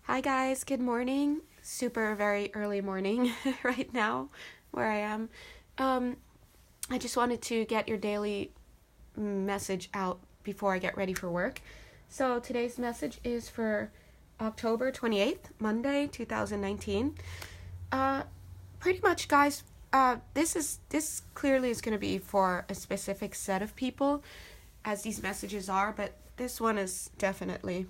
Hi guys, good morning. Super very early morning right now where I am. I just wanted to get your daily message out before I get ready for work. So today's message is for October 28th, Monday, 2019. Pretty much guys, this clearly is going to be for a specific set of people as these messages are, but this one is definitely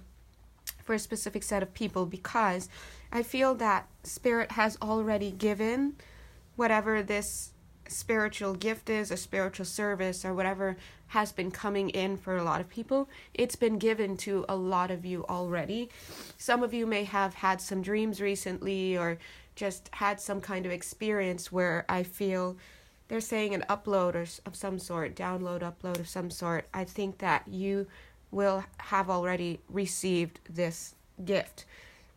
for a specific set of people because I feel that Spirit has already given whatever this spiritual gift is, a spiritual service, or whatever has been coming in for a lot of people. It's been given to a lot of you already. Some of you may have had some dreams recently or just had some kind of experience where I feel they're saying an upload of some sort, download, upload of some sort. I think that you will have already received this gift.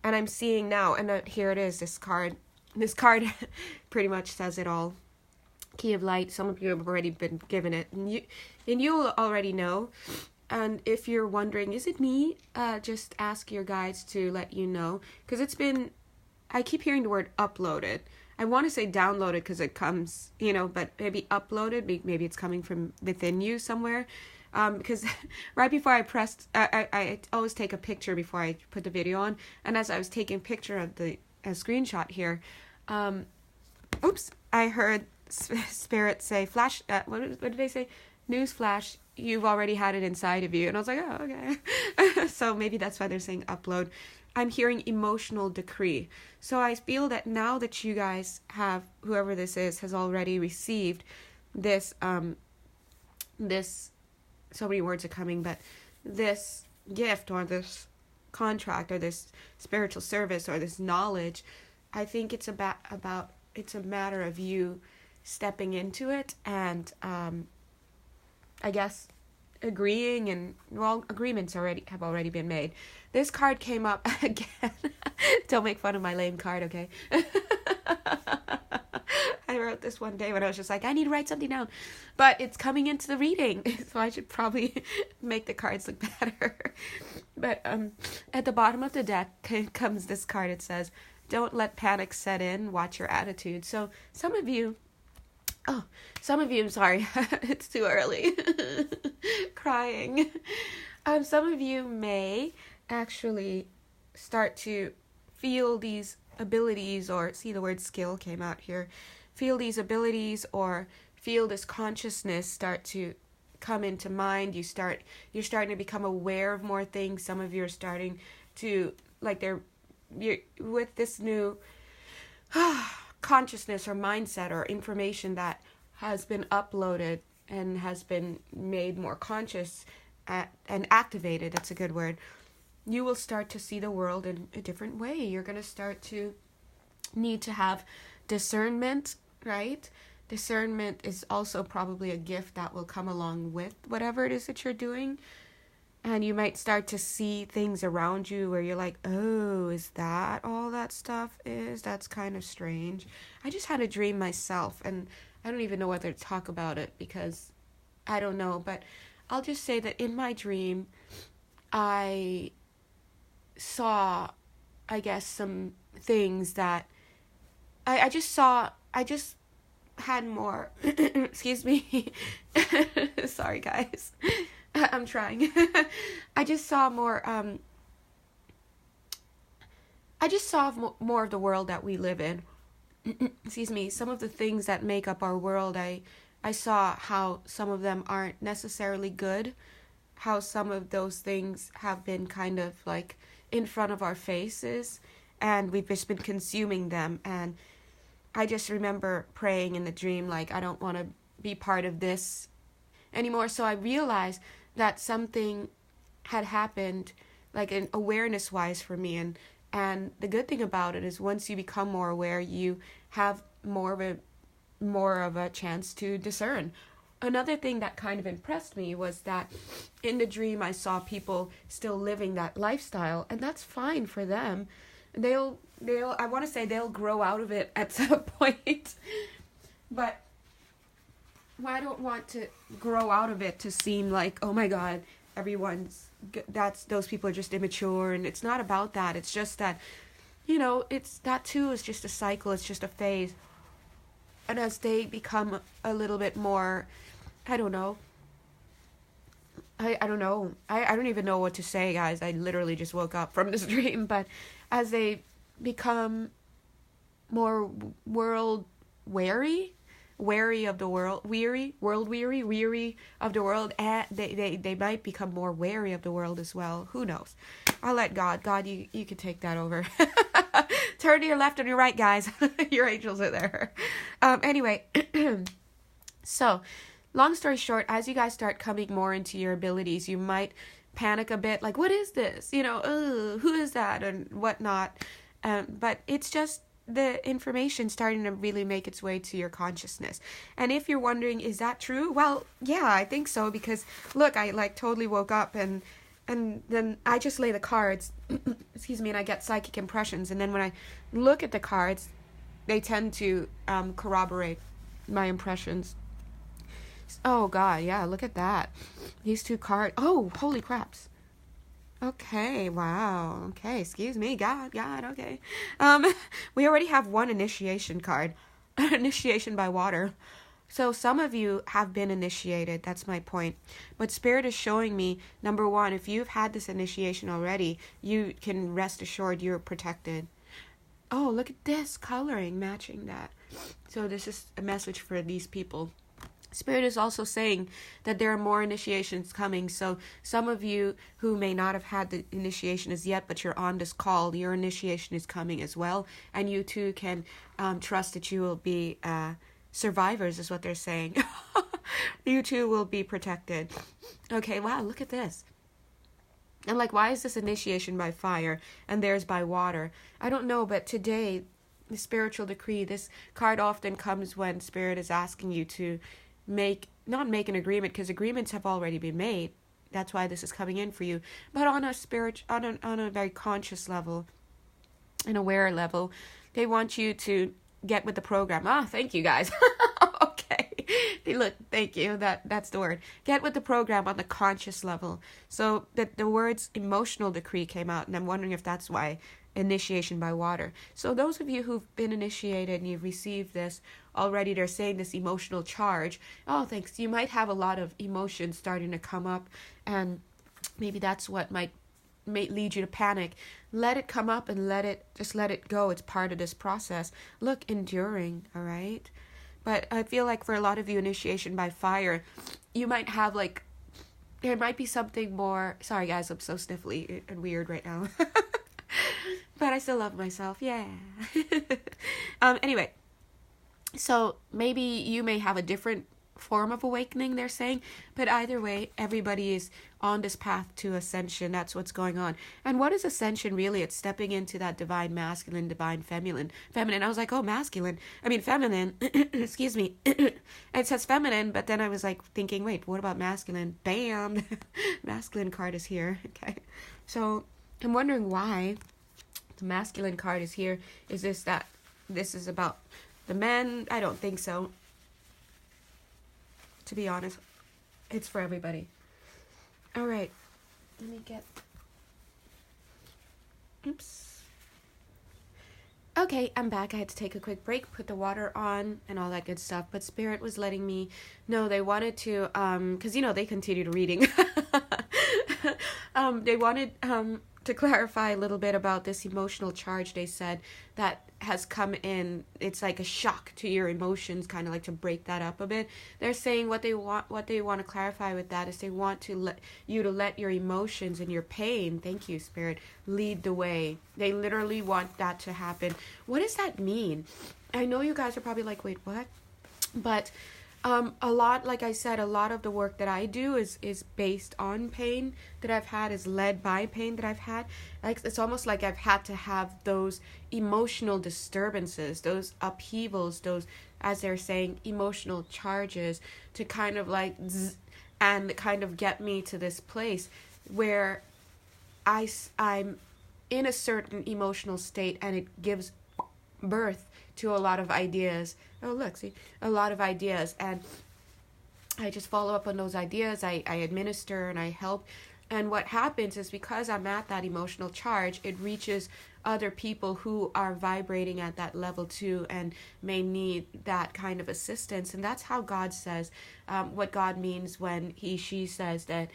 And I'm seeing now, and here it is, this card. This card pretty much says it all. Key of Light. Some of you have already been given it, and you'll already know. And if you're wondering, is it me? Just ask your guides to let you know, because it's been, I keep hearing the word uploaded. I want to say downloaded because it comes, but maybe uploaded, maybe it's coming from within you somewhere. Because right before I pressed, I always take a picture before I put the video on, and as I was taking a picture of a screenshot here, I heard Spirit say, "Flash." What did they say? News flash. You've already had it inside of you, and I was like, "Oh, okay." So maybe that's why they're saying upload. I'm hearing emotional decree. So I feel that now that you guys have, whoever this is, has already received this, so many words are coming, but this gift or this contract or this spiritual service or this knowledge, I think it's about it's a matter of you stepping into it and I guess agreeing, and agreements have already been made. This card came up again. Don't make fun of my lame card, okay? I wrote this one day when I was just like, I need to write something down, but it's coming into the reading, so I should probably make the cards look better. But at the bottom of the deck comes this card. It says, "Don't let panic set in. Watch your attitude." So some of you, I'm sorry, it's too early. Crying. Some of you may actually start to feel these abilities, or see the word skill came out here, feel these abilities or feel this consciousness start to come into mind. You're starting to become aware of more things. Some of you are starting to, you're with this new consciousness or mindset or information that has been uploaded and has been made more conscious and activated. That's a good word. You will start to see the world in a different way. You're going to start to need to have discernment, right? Discernment is also probably a gift that will come along with whatever it is that you're doing. And you might start to see things around you where you're like, oh, is that all that stuff is? That's kind of strange. I just had a dream myself, and I don't even know whether to talk about it because I don't know. But I'll just say that in my dream, I saw, I guess, some things that I just had more, excuse me, sorry guys, I'm trying. I just saw more, more of the world that we live in. Excuse me, some of the things that make up our world, I saw how some of them aren't necessarily good, how some of those things have been kind of like in front of our faces, and we've just been consuming them. And I just remember praying in the dream, like, I don't want to be part of this anymore. So I realized that something had happened, like an awareness-wise for me. And the good thing about it is once you become more aware, you have more of a chance to discern. Another thing that kind of impressed me was that in the dream I saw people still living that lifestyle, and that's fine for them. They'll I want to say they'll grow out of it at some point. But I don't want to grow out of it to seem like, oh my God, everyone's those people are just immature, and it's not about that. It's just that, it's that too is just a cycle. It's just a phase. And as they become a little bit more, I don't know. I don't know. I don't even know what to say, guys. I literally just woke up from this dream. But as they become more world wary of the world, weary of the world, and they might become more wary of the world as well. Who knows? I'll let God, you can take that over. Turn to your left and your right, guys. Your angels are there. Anyway, so long story short, as you guys start coming more into your abilities, you might panic a bit, like, what is this? Who is that and whatnot. But it's just the information starting to really make its way to your consciousness. And if you're wondering, is that true? Well, yeah, I think so, because look, I totally woke up and then I just lay the cards, excuse me, and I get psychic impressions. And then when I look at the cards, they tend to corroborate my impressions. Oh, God, yeah, look at that. These two cards. Oh, holy craps. Okay, wow. Okay, excuse me, God, okay. We already have one initiation card. Initiation by water. So some of you have been initiated, that's my point. But Spirit is showing me, number one, if you've had this initiation already, you can rest assured you're protected. Oh, look at this coloring matching that. So this is a message for these people. Spirit is also saying that there are more initiations coming. So some of you who may not have had the initiation as yet, but you're on this call, your initiation is coming as well. And you too can trust that you will be survivors, is what they're saying. You too will be protected. Okay, wow, look at this. And why is this initiation by fire and theirs by water? I don't know, but today, the spiritual decree, this card often comes when Spirit is asking you to not make an agreement, because agreements have already been made. That's why this is coming in for you. But on a very conscious level, an aware level, they want you to get with the program. Thank you, guys. Okay. Look, thank you. That's the word. Get with the program on the conscious level. So the words emotional decree came out, and I'm wondering if that's why initiation by water. So those of you who've been initiated and you've received this already, they're saying this emotional charge. Oh, thanks. You might have a lot of emotions starting to come up, and maybe that's what might lead you to panic. Let it come up and let it go. It's part of this process. Look, enduring, all right? But I feel like for a lot of you, initiation by fire, you might have there might be something more. Sorry guys, I'm so sniffly and weird right now. But I still love myself. Yeah. Anyway, so maybe you may have a different form of awakening, they're saying, but either way, everybody is on this path to ascension. That's what's going on. And what is ascension really? It's stepping into that divine masculine, divine feminine. I was like, oh, feminine. Excuse me. It says feminine, but then I was thinking, wait, what about masculine? Bam. Masculine card is here. Okay. So I'm wondering why the masculine card is here. Is this about the men? I don't think so. To be honest, it's for everybody. All right, let me get. Oops. Okay, I'm back. I had to take a quick break, put the water on, and all that good stuff. But Spirit was letting me know they wanted to, because they continued reading. They wanted to clarify a little bit about this emotional charge. They said that has come in. It's like a shock to your emotions, kind of to break that up a bit. They're saying what they want to clarify with that is they want to let your emotions and your pain, thank you, Spirit, lead the way. They literally want that to happen. What does that mean? I know you guys are probably like, wait, what? But a lot, like I said, a lot of the work that I do is based on pain that I've had, is led by pain that I've had. It's almost like I've had to have those emotional disturbances, those upheavals, those, as they're saying, emotional charges to kind of and kind of get me to this place where I'm in a certain emotional state, and it gives birth to a lot of ideas. Oh, look, see, a lot of ideas. And I just follow up on those ideas. I administer and I help And what happens is, because I'm at that emotional charge, it reaches other people who are vibrating at that level too and may need that kind of assistance. And that's how God says, what God means when she says that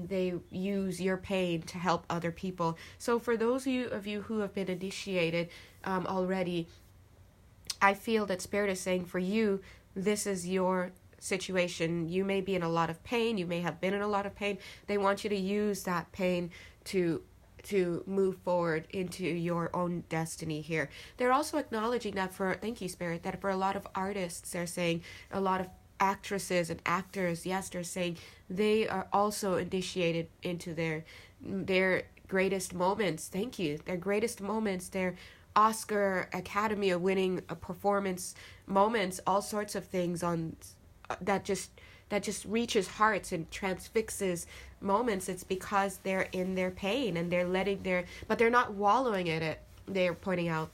they use your pain to help other people. So for those of you who have been initiated already, I feel that Spirit is saying for you, this is your situation. You may be in a lot of pain. You may have been in a lot of pain. They want you to use that pain to move forward into your own destiny here. They're also acknowledging that thank you, Spirit, that for a lot of artists, they're saying, a lot of actresses and actors, yes, they're saying they are also initiated into their greatest moments. Thank you. Their greatest moments, their Oscar, Academy winning performance moments, all sorts of things on that just reaches hearts and transfixes moments. It's because they're in their pain and they're but they're not wallowing in it. They're pointing out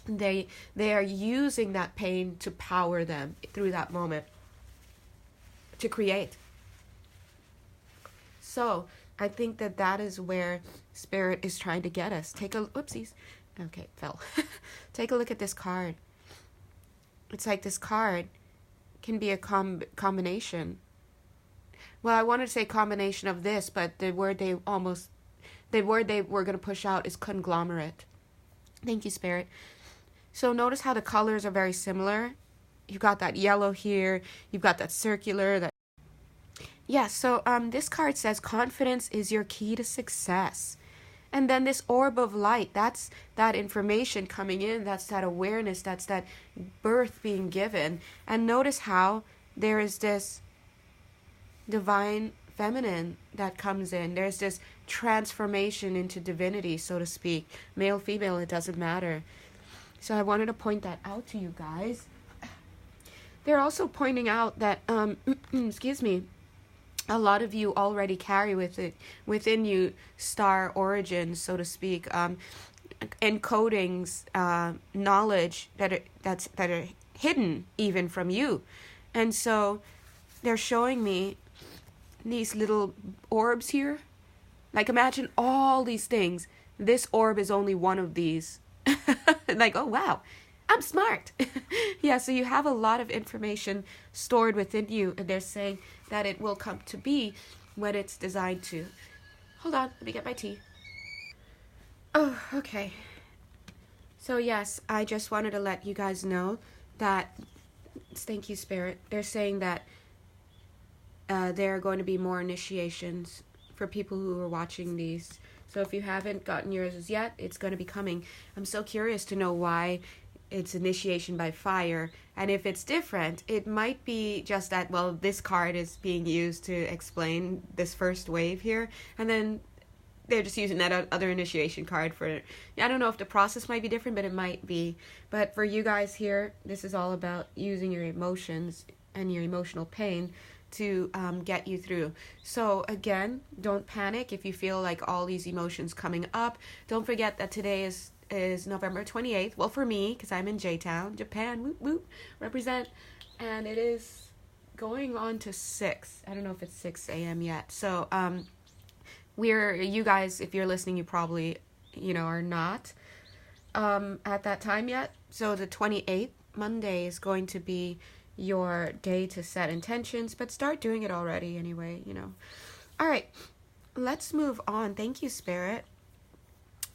they are using that pain to power them through that moment to create. So I think that is where Spirit is trying to get us. Whoopsies. Okay, fell. Take a look at this card. It's like this card can be a combination. Well, I wanted to say combination of this, but the word they were going to push out is conglomerate. Thank you, Spirit. So notice how the colors are very similar. You've got that yellow here. You've got that circular. So this card says confidence is your key to success. And then this orb of light, that's that information coming in, that's that awareness, that's that birth being given. And notice how there is this divine feminine that comes in. There's this transformation into divinity, so to speak. Male, female, it doesn't matter. So I wanted to point that out to you guys. They're also pointing out that, excuse me, a lot of you already carry within you star origins, so to speak, encodings, knowledge that are hidden even from you. And so they're showing me these little orbs here. Like, imagine all these things. This orb is only one of these. Like, oh wow, I'm smart. Yeah, so you have a lot of information stored within you, and they're saying that it will come to be when it's designed to. Hold on, let me get my tea. Oh, okay. So yes, I just wanted to let you guys know that, thank you, Spirit, they're saying that there are going to be more initiations for people who are watching these. So if you haven't gotten yours as yet, it's going to be coming. I'm so curious to know why it's initiation by fire, and if it's different, it might be just that, well, this card is being used to explain this first wave here, and then they're just using that other initiation card for it. I don't know if the process might be different, but it might be. But for you guys here, this is all about using your emotions and your emotional pain to get you through. So again, don't panic if you feel like all these emotions coming up. Don't forget that today is November 28th. Well, for me, because I'm in J-Town, Japan, whoop whoop, represent. And it is going on to 6. I don't know if it's 6 a.m. yet. So you guys, if you're listening, you probably, are not at that time yet. So the 28th, Monday, is going to be your day to set intentions, but start doing it already anyway, All right, let's move on. Thank you, Spirit.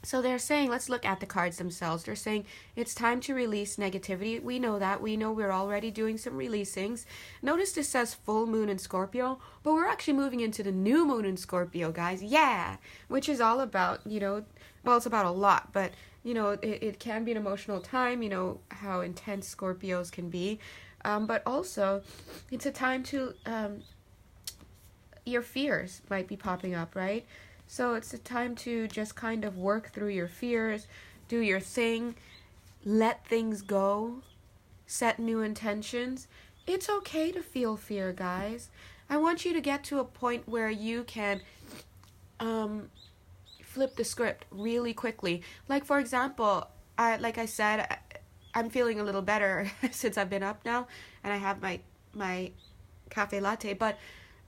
So they're saying, let's look at the cards themselves. They're saying it's time to release negativity. We know that. We know we're already doing some releasings. Notice this says full moon in Scorpio, but we're actually moving into the new moon in Scorpio, guys. Yeah, which is all about, well, it's about a lot, but, it can be an emotional time, how intense Scorpios can be. But also, it's a time to, your fears might be popping up, right? So it's a time to just kind of work through your fears, do your thing, let things go, set new intentions. It's okay to feel fear, guys. I want you to get to a point where you can flip the script really quickly. Like, for example, like I said, I'm feeling a little better since I've been up now, and I have my cafe latte. But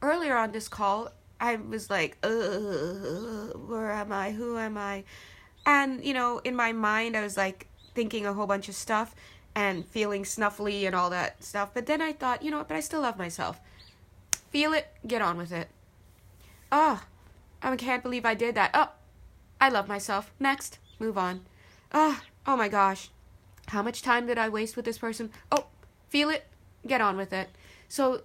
earlier on this call, I was like, where am I? Who am I? And, in my mind, I was like thinking a whole bunch of stuff and feeling snuffly and all that stuff. But then I thought, you know what, but I still love myself. Feel it, get on with it. Oh, I can't believe I did that. Oh, I love myself. Next, move on. Oh my gosh. How much time did I waste with this person? Oh, feel it, get on with it. So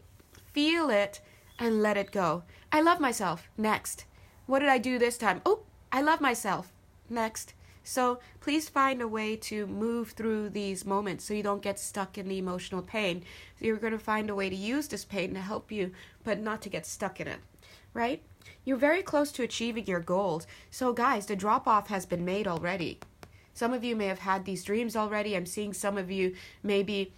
feel it and let it go. I love myself. Next. What did I do this time? Oh, I love myself. Next. So please find a way to move through these moments so you don't get stuck in the emotional pain. So you're going to find a way to use this pain to help you, but not to get stuck in it, right? You're very close to achieving your goals. So guys, the drop-off has been made already. Some of you may have had these dreams already. I'm seeing some of you maybe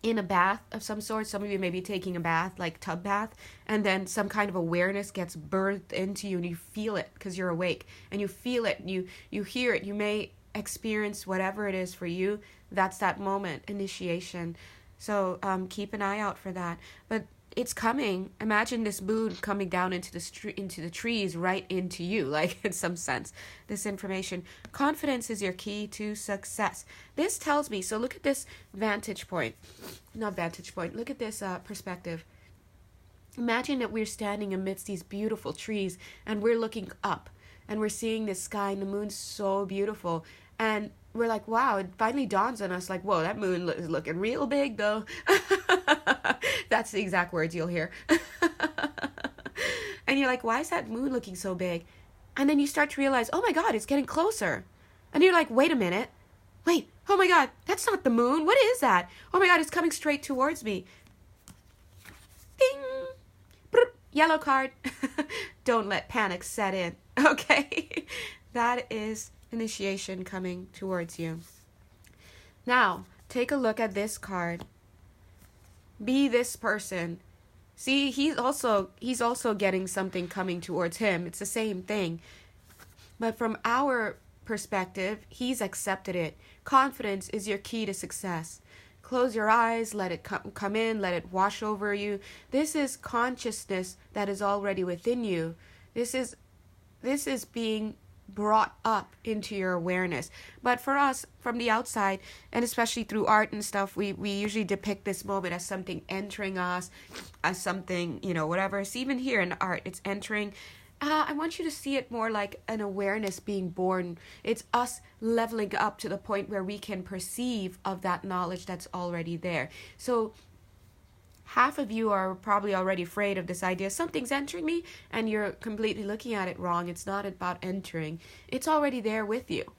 in a bath of some sort. Some of you may be taking a bath, like tub bath, and then some kind of awareness gets birthed into you and you feel it because you're awake and you feel it and you hear it. You may experience whatever it is for you. That's that moment, initiation. So keep an eye out for that. But it's coming. Imagine this moon coming down into the trees right into you, like in some sense. This information. Confidence is your key to success. This tells me, so look at this vantage point. Not vantage point. Look at this perspective. Imagine that we're standing amidst these beautiful trees and we're looking up and we're seeing this sky and the moon's so beautiful. And we're like, wow, it finally dawns on us like, whoa, that moon is looking real big though. That's the exact words you'll hear. And you're like, why is that moon looking so big? And then you start to realize, oh my God, it's getting closer. And you're like, wait a minute. Wait, oh my God, that's not the moon. What is that? Oh my God, it's coming straight towards me. Ding. Broop. Yellow card. Don't let panic set in. Okay. That is initiation coming towards you. Now, take a look at this card. Be this person. See, he's also getting something coming towards him. It's the same thing. But from our perspective, he's accepted it. Confidence is your key to success. Close your eyes, let it come in, let it wash over you. This is consciousness that is already within you. This is being brought up into your awareness. But for us, from the outside, and especially through art and stuff, we usually depict this moment as something entering us, as something, whatever. So even here in art, it's entering. I want you to see it more like an awareness being born. It's us leveling up to the point where we can perceive of that knowledge that's already there. So half of you are probably already afraid of this idea. Something's entering me, and you're completely looking at it wrong. It's not about entering. It's already there with you.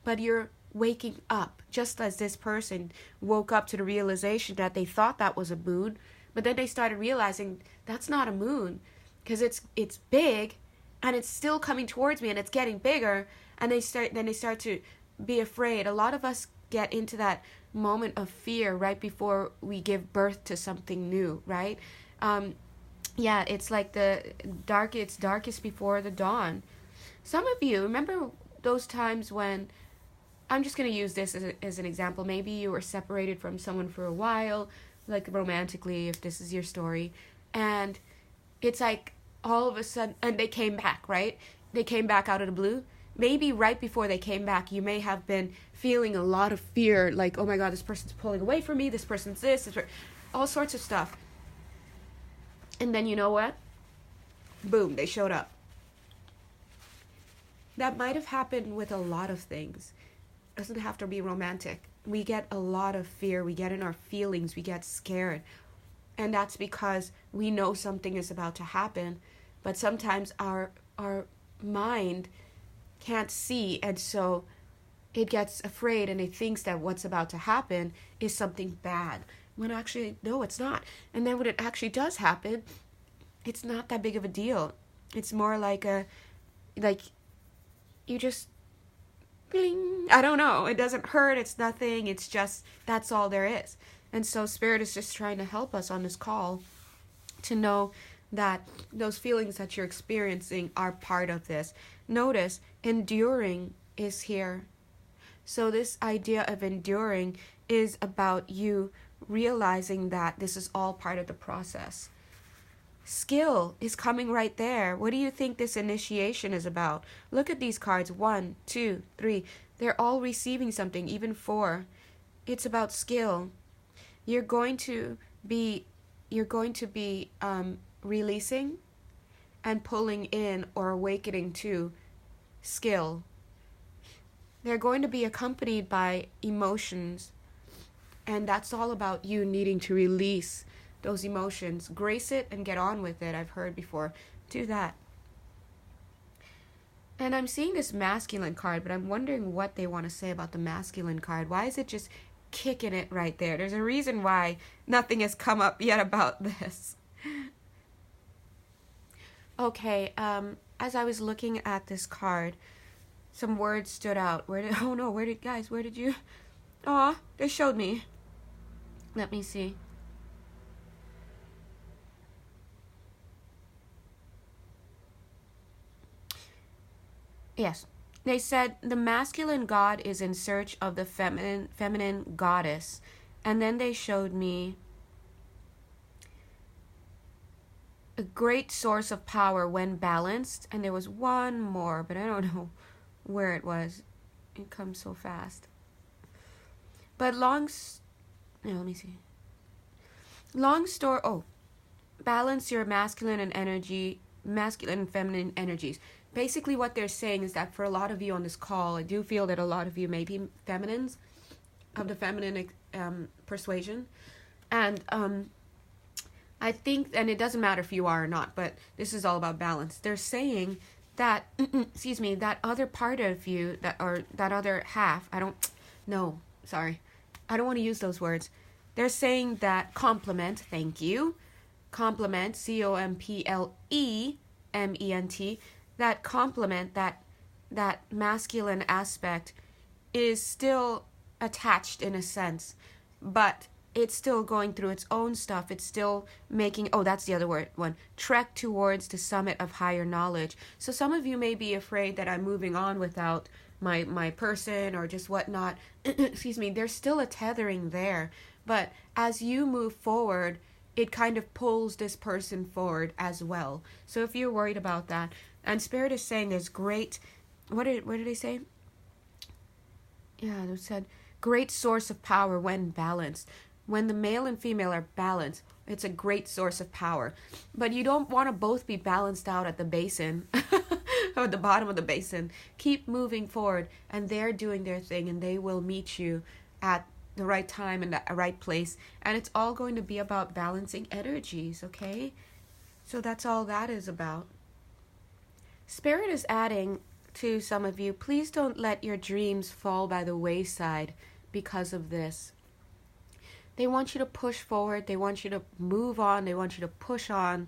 But you're waking up, just as this person woke up to the realization that they thought that was a moon, but then they started realizing that's not a moon, because it's big, and it's still coming towards me, and it's getting bigger, and they start to be afraid. A lot of us get into that moment of fear right before we give birth to something new, right? It's like it's darkest before the dawn. Some of you remember those times when, I'm just going to use this as an example. Maybe you were separated from someone for a while, like romantically, if this is your story, and it's like all of a sudden, and they came back, right? They came back out of the blue. Maybe right before they came back, you may have been feeling a lot of fear, like, oh my God, this person's pulling away from me, this person's this, all sorts of stuff. And then you know what? Boom, they showed up. That might have happened with a lot of things. It doesn't have to be romantic. We get a lot of fear, we get in our feelings, we get scared. And that's because we know something is about to happen, but sometimes our mind can't see, and so it gets afraid and it thinks that what's about to happen is something bad, when actually, no, it's not. And then when it actually does happen, it's not that big of a deal. It's more like you just, bling, I don't know, it doesn't hurt, it's nothing, it's just, that's all there is. And so Spirit is just trying to help us on this call to know that those feelings that you're experiencing are part of this. Notice, enduring is here. So this idea of enduring is about you realizing that this is all part of the process. Skill is coming right there. What do you think this initiation is about? Look at these cards. 1, 2, 3. They're all receiving something, even 4. It's about skill. You're going to be releasing and pulling in or awakening to skill. They're going to be accompanied by emotions, and that's all about you needing to release those emotions. Grace it and get on with it. I've heard before. Do that. And I'm seeing this masculine card, but I'm wondering what they want to say about the masculine card. Why is it just kicking it right there? There's a reason why nothing has come up yet about this. Okay, as I was looking at this card, some words stood out. Where did you? Aw, they showed me. Let me see. Yes. They said the masculine god is in search of the feminine goddess. And then they showed me a great source of power when balanced. And there was one more, but I don't know where it was. It comes so fast. But let me see. Balance your masculine and feminine energies. Basically what they're saying is that for a lot of you on this call, I do feel that a lot of you may be feminines, of the feminine persuasion. And I think, and it doesn't matter if you are or not, but this is all about balance. They're saying that, that other part of you, that other half, I don't want to use those words. They're saying that complement, thank you, complement, complement, that complement, that masculine aspect is still attached in a sense, but it's still going through its own stuff. It's still making, that's the other one, trek towards the summit of higher knowledge. So some of you may be afraid that I'm moving on without my person or just whatnot. There's still a tethering there. But as you move forward, it kind of pulls this person forward as well. So if you're worried about that, and Spirit is saying there's great, what did they say? Yeah, they said great source of power when balanced. When the male and female are balanced, it's a great source of power. But you don't want to both be balanced out at the basin, or the bottom of the basin. Keep moving forward, and they're doing their thing, and they will meet you at the right time and the right place. And it's all going to be about balancing energies, okay? So that's all that is about. Spirit is adding to some of you, please don't let your dreams fall by the wayside because of this. They want you to push forward. They want you to move on. They want you to push on.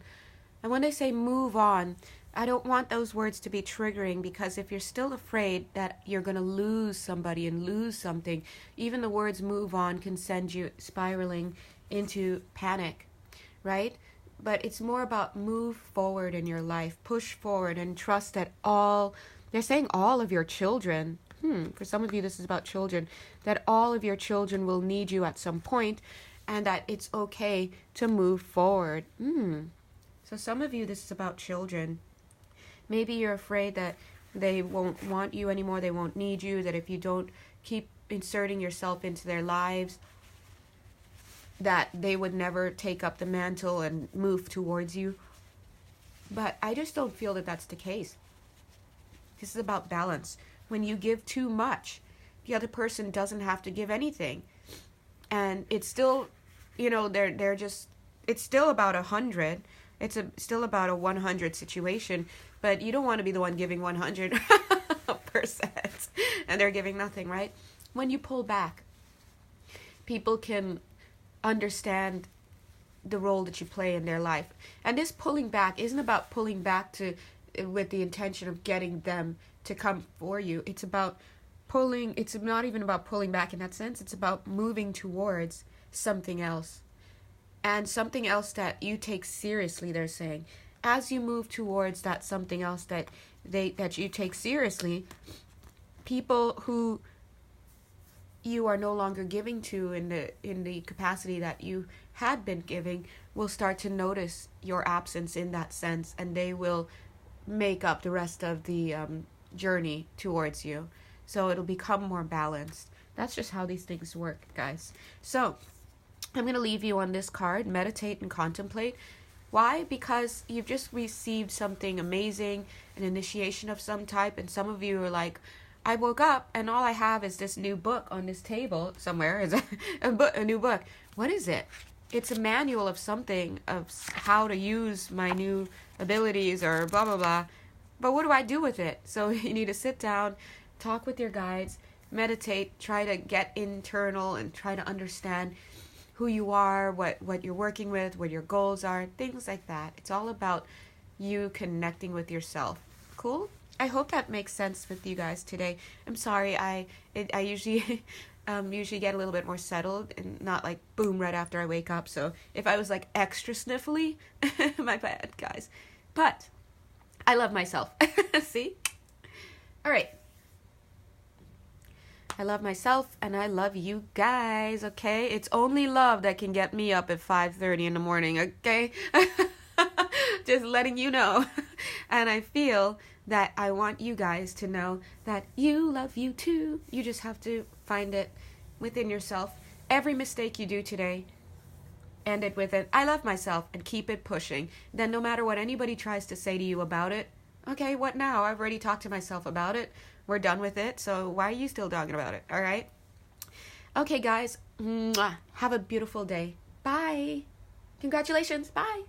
And when they say move on, I don't want those words to be triggering, because if you're still afraid that you're going to lose somebody and lose something, even the words move on can send you spiraling into panic, right? But it's more about move forward in your life, push forward, and trust that they're saying all of your children, for some of you this is about children, that all of your children will need you at some point, and that it's okay to move forward. So some of you this is about children. Maybe you're afraid that they won't want you anymore, they won't need you, that if you don't keep inserting yourself into their lives, that they would never take up the mantle and move towards you. But I just don't feel that that's the case. This is about balance. When you give too much, the other person doesn't have to give anything. And it's still, it's still about 100. It's still about a 100 situation, but you don't want to be the one giving 100% and they're giving nothing, right? When you pull back, people can understand the role that you play in their life. And this pulling back isn't about pulling back with the intention of getting them to come for you. It's about it's not even about pulling back in that sense. It's about moving towards something else. And something else that you take seriously, they're saying. As you move towards that something else that you take seriously, people who you are no longer giving to in the capacity that you had been giving will start to notice your absence in that sense, and they will make up the rest of the journey towards you. So it'll become more balanced. That's just how these things work, guys. So I'm going to leave you on this card. Meditate and contemplate. Why? Because you've just received something amazing, an initiation of some type, and some of you are like, I woke up and all I have is this new book on this table somewhere. Is a new book. What is it? It's a manual of something, of how to use my new abilities or blah, blah, blah. But what do I do with it? So you need to sit down, talk with your guides, meditate, try to get internal and try to understand who you are, what you're working with, what your goals are, things like that. It's all about you connecting with yourself. Cool? I hope that makes sense with you guys today. I'm sorry, I usually usually get a little bit more settled and not like boom right after I wake up. So if I was like extra sniffly, my bad, guys. But I love myself. See? All right. I love myself and I love you guys, okay? It's only love that can get me up at 5:30 in the morning, okay? Just letting you know. And I feel that I want you guys to know that you love you too. You just have to find it within yourself. Every mistake you do today, end it with it, I love myself, and keep it pushing. Then no matter what anybody tries to say to you about it, okay, what now? I've already talked to myself about it. We're done with it, so why are you still talking about it, all right? Okay, guys, mwah. Have a beautiful day. Bye. Congratulations. Bye.